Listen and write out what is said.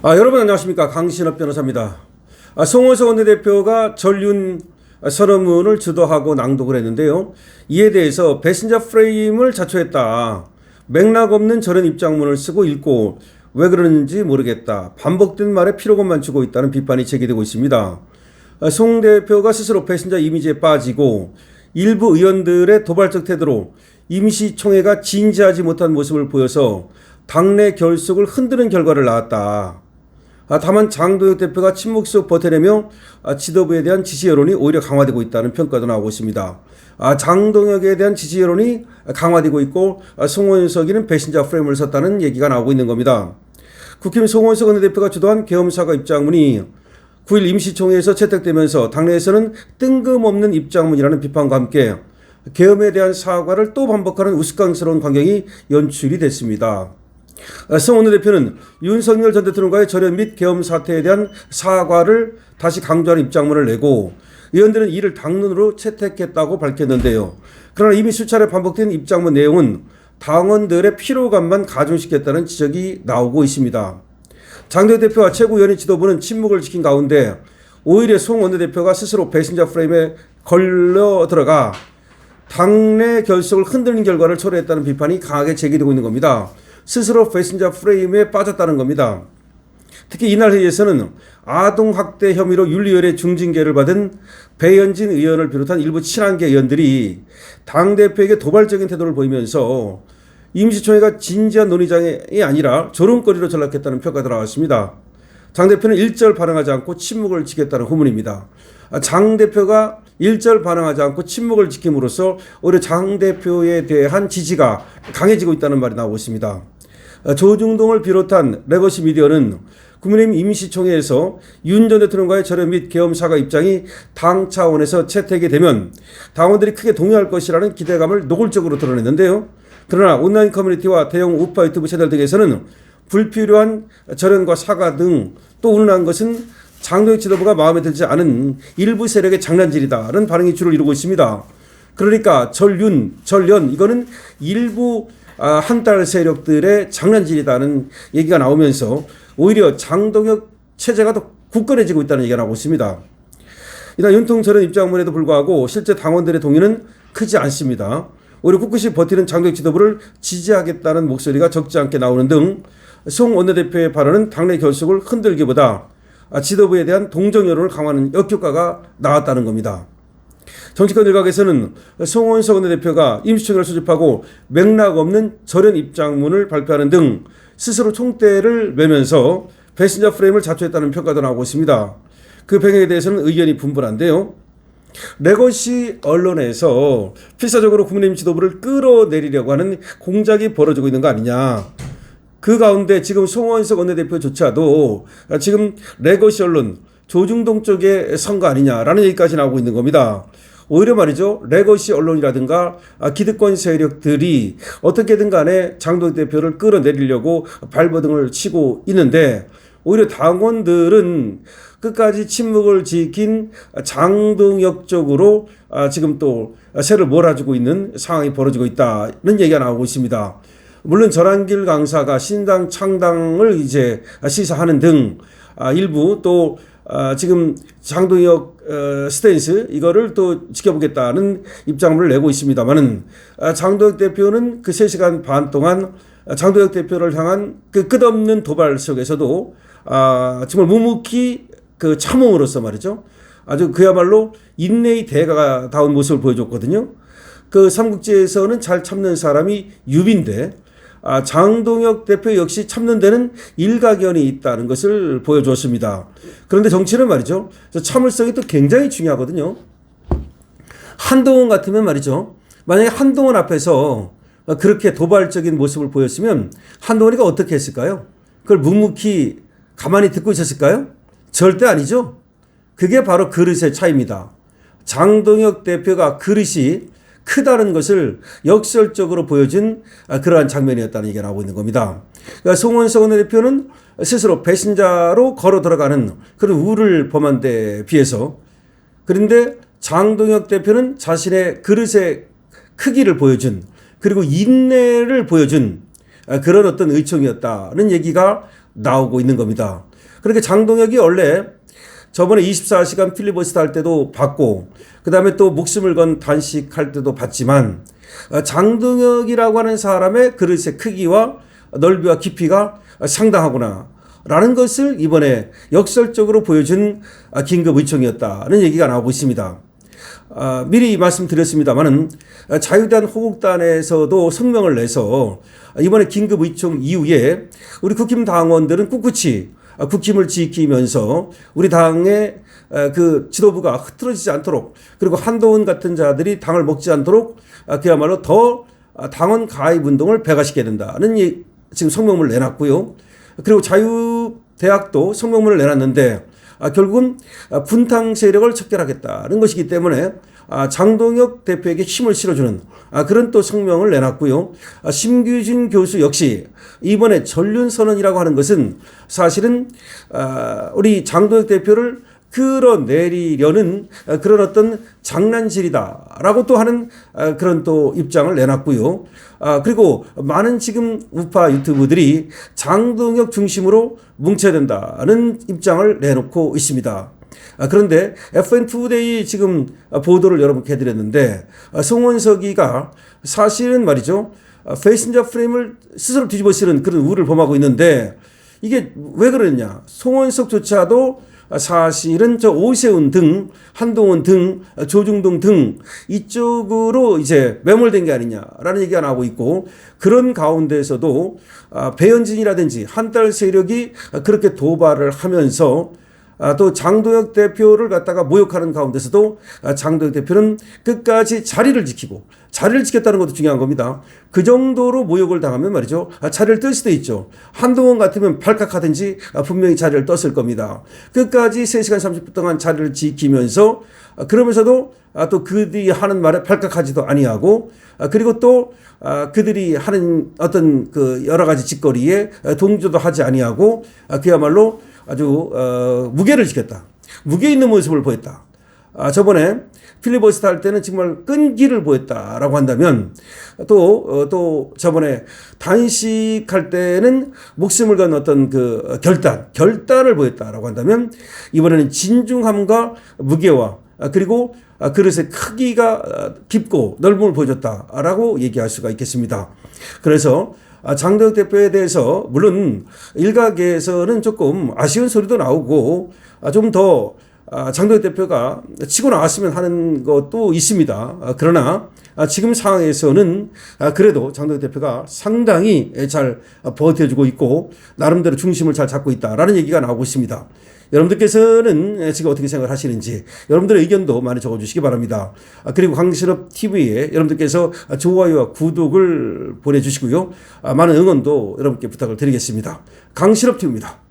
여러분 안녕하십니까. 강신업 변호사입니다. 송원석 원내대표가 전륜 선언문을 주도하고 낭독을 했는데요. 이에 대해서 배신자 프레임을 자초했다. 맥락 없는 저런 입장문을 쓰고 읽고 왜 그러는지 모르겠다. 반복된 말에 피로감만 주고 있다는 비판이 제기되고 있습니다. 송 대표가 스스로 배신자 이미지에 빠지고 일부 의원들의 도발적 태도로 임시총회가 진지하지 못한 모습을 보여서 당내 결속을 흔드는 결과를 낳았다. 다만 장동혁 대표가 침묵 속 버텨내며 지도부에 대한 지지 여론이 오히려 강화되고 있다는 평가도 나오고 있습니다. 장동혁에 대한 지지 여론이 강화되고 있고 송원석이는 배신자 프레임을 썼다는 얘기가 나오고 있는 겁니다. 국힘 송원석 원내대표가 주도한 계엄사과 입장문이 9일 임시총회에서 채택되면서 당내에서는 뜬금없는 입장문이라는 비판과 함께 계엄에 대한 사과를 또 반복하는 우스꽝스러운 광경이 연출이 됐습니다. 송 원내대표는 윤석열 전 대통령과의 절연 및 계엄 사태에 대한 사과를 다시 강조하는 입장문을 내고 의원들은 이를 당론으로 채택했다고 밝혔는데요. 그러나 이미 수차례 반복된 입장문 내용은 당원들의 피로감만 가중시켰다는 지적이 나오고 있습니다. 장동혁 대표와 최고위원회 지도부는 침묵을 지킨 가운데 오히려 송 원내대표가 스스로 배신자 프레임에 걸려 들어가 당내 결속을 흔드는 결과를 초래했다는 비판이 강하게 제기되고 있는 겁니다. 스스로 배신자 프레임에 빠졌다는 겁니다. 특히 이날 회의에서는 아동학대 혐의로 윤리위원회 중징계를 받은 배현진 의원을 비롯한 일부 친한계 의원들이 당대표에게 도발적인 태도를 보이면서 임시총회가 진지한 논의장이 아니라 조롱거리로 전락했다는 평가가 나왔습니다. 장 대표는 일절 반응하지 않고 침묵을 지켰다는 후문입니다. 장 대표가 일절 반응하지 않고 침묵을 지킴으로써 오히려 장 대표에 대한 지지가 강해지고 있다는 말이 나오고 있습니다. 조중동을 비롯한 레거시 미디어는 국민의힘 임시총회에서 윤 전 대통령과의 절연 및 계엄 사과 입장이 당 차원에서 채택이 되면 당원들이 크게 동의할 것이라는 기대감을 노골적으로 드러냈는데요. 그러나 온라인 커뮤니티와 대형 우파 유튜브 채널 등에서는 불필요한 절연과 사과 등 또 운운한 것은 장동혁 지도부가 마음에 들지 않은 일부 세력의 장난질이다라는 반응이 주를 이루고 있습니다. 그러니까 전륜, 절연 이거는 일부 한달 세력들의 장난질이다는 얘기가 나오면서 오히려 장동혁 체제가 더 굳건해지고 있다는 얘기가 나오고 있습니다. 이날 윤통 절연 입장문에도 불구하고 실제 당원들의 동의는 크지 않습니다. 오히려 꿋꿋이 버티는 장동혁 지도부를 지지하겠다는 목소리가 적지 않게 나오는 등 송 원내대표의 발언은 당내 결속을 흔들기보다 지도부에 대한 동정 여론을 강화하는 역효과가 나왔다는 겁니다. 정치권 일각에서는 송원석 원내대표가 임시총회를 소집하고 맥락 없는 절연 입장문을 발표하는 등 스스로 총대를 매면서 배신자 프레임을 자초했다는 평가도 나오고 있습니다. 그 배경에 대해서는 의견이 분분한데요. 레거시 언론에서 필사적으로 국민의힘 지도부를 끌어내리려고 하는 공작이 벌어지고 있는 거 아니냐. 그 가운데 지금 송원석 원내대표조차도 지금 레거시 언론 조중동 쪽에 선 거 아니냐라는 얘기까지 나오고 있는 겁니다. 오히려 말이죠. 레거시 언론이라든가 기득권 세력들이 어떻게든 간에 장동혁 대표를 끌어내리려고 발버둥을 치고 있는데 오히려 당원들은 끝까지 침묵을 지킨 장동혁 쪽으로 지금 또 새를 몰아주고 있는 상황이 벌어지고 있다는 얘기가 나오고 있습니다. 물론 전한길 강사가 신당 창당을 이제 시사하는 등 일부 또 지금 장동혁 스탠스 이거를 또 지켜보겠다는 입장을 내고 있습니다만은 장동혁 대표는 그 3시간 반 동안 장동혁 대표를 향한 그 끝없는 도발 속에서도 정말 묵묵히 그 참음으로써 말이죠. 아주 그야말로 인내의 대가다운 모습을 보여줬거든요. 그 삼국지에서는 잘 참는 사람이 유비인데 장동혁 대표 역시 참는 데는 일가견이 있다는 것을 보여주었습니다. 그런데 정치는 말이죠. 참을성이 또 굉장히 중요하거든요. 한동훈 같으면 말이죠. 만약에 한동훈 앞에서 그렇게 도발적인 모습을 보였으면 한동훈이가 어떻게 했을까요? 그걸 묵묵히 가만히 듣고 있었을까요? 절대 아니죠. 그게 바로 그릇의 차이입니다. 장동혁 대표가 그릇이 크다는 것을 역설적으로 보여준 그러한 장면이었다는 얘기가 나오고 있는 겁니다. 그러니까 송원석 원내대표는 스스로 배신자로 걸어 들어가는 그런 우를 범한 데 비해서 그런데 장동혁 대표는 자신의 그릇의 크기를 보여준 그리고 인내를 보여준 그런 어떤 의총이었다는 얘기가 나오고 있는 겁니다. 그렇게 장동혁이 원래 저번에 24시간 필리버스터 할 때도 받고 그다음에 또 목숨을 건 단식할 때도 받지만 장동혁이라고 하는 사람의 그릇의 크기와 넓이와 깊이가 상당하구나 라는 것을 이번에 역설적으로 보여준 긴급 의총이었다는 얘기가 나오고 있습니다. 미리 말씀드렸습니다마는 자유대한 호국단에서도 성명을 내서 이번에 긴급 의총 이후에 우리 국힘 당원들은 꿋꿋이 국힘을 지키면서 우리 당의 그 지도부가 흐트러지지 않도록 그리고 한동훈 같은 자들이 당을 먹지 않도록 그야말로 더 당원 가입 운동을 배가시켜야 된다는 지금 성명을 내놨고요. 그리고 자유대학도 성명문을 내놨는데 결국은 분탕 세력을 척결하겠다는 것이기 때문에 장동혁 대표에게 힘을 실어주는 그런 또 성명을 내놨고요. 심규진 교수 역시 이번에 전륜선언이라고 하는 것은 사실은 우리 장동혁 대표를 끌어내리려는 그런 어떤 장난질이다라고 또 하는 그런 또 입장을 내놨고요. 그리고 많은 지금 우파 유튜브들이 장동혁 중심으로 뭉쳐야 된다는 입장을 내놓고 있습니다. 그런데 FN2데이 지금 보도를 여러분께 해드렸는데 송원석이가 사실은 말이죠. 패신저 프레임을 스스로 뒤집어 쓰는 그런 우를 범하고 있는데 이게 왜 그러느냐. 송원석조차도 사실은 저 오세훈 등 한동훈 등 조중동 등 이쪽으로 이제 매몰된 게 아니냐라는 얘기가 나오고 있고 그런 가운데에서도 배현진이라든지 한달 세력이 그렇게 도발을 하면서 또 장동혁 대표를 갖다가 모욕하는 가운데서도 장동혁 대표는 끝까지 자리를 지키고 자리를 지켰다는 것도 중요한 겁니다. 그 정도로 모욕을 당하면 말이죠. 자리를 뜰 수도 있죠. 한동훈 같으면 발칵하든지 분명히 자리를 떴을 겁니다. 끝까지 3시간 30분 동안 자리를 지키면서 그러면서도 또 그들이 하는 말에 발칵하지도 아니하고 그리고 또 그들이 하는 어떤 그 여러 가지 짓거리에 동조도 하지 아니하고 그야말로 아주 무게를 지켰다. 무게 있는 모습을 보였다. 저번에 필리버스터 할 때는 정말 끈기를 보였다라고 한다면 또 저번에 단식할 때는 목숨을 건 어떤 그 결단을 보였다라고 한다면 이번에는 진중함과 무게와 그리고 그릇의 크기가 깊고 넓음을 보여줬다라고 얘기할 수가 있겠습니다. 그래서 장동혁 대표에 대해서 물론 일각에서는 조금 아쉬운 소리도 나오고 좀 더 장동혁 대표가 치고 나왔으면 하는 것도 있습니다. 그러나 지금 상황에서는 그래도 장동혁 대표가 상당히 잘 버텨주고 있고 나름대로 중심을 잘 잡고 있다라는 얘기가 나오고 있습니다. 여러분들께서는 지금 어떻게 생각하시는지 여러분들의 의견도 많이 적어주시기 바랍니다. 그리고 강신업 TV에 여러분들께서 좋아요와 구독을 보내주시고요. 많은 응원도 여러분께 부탁을 드리겠습니다. 강신업 TV입니다.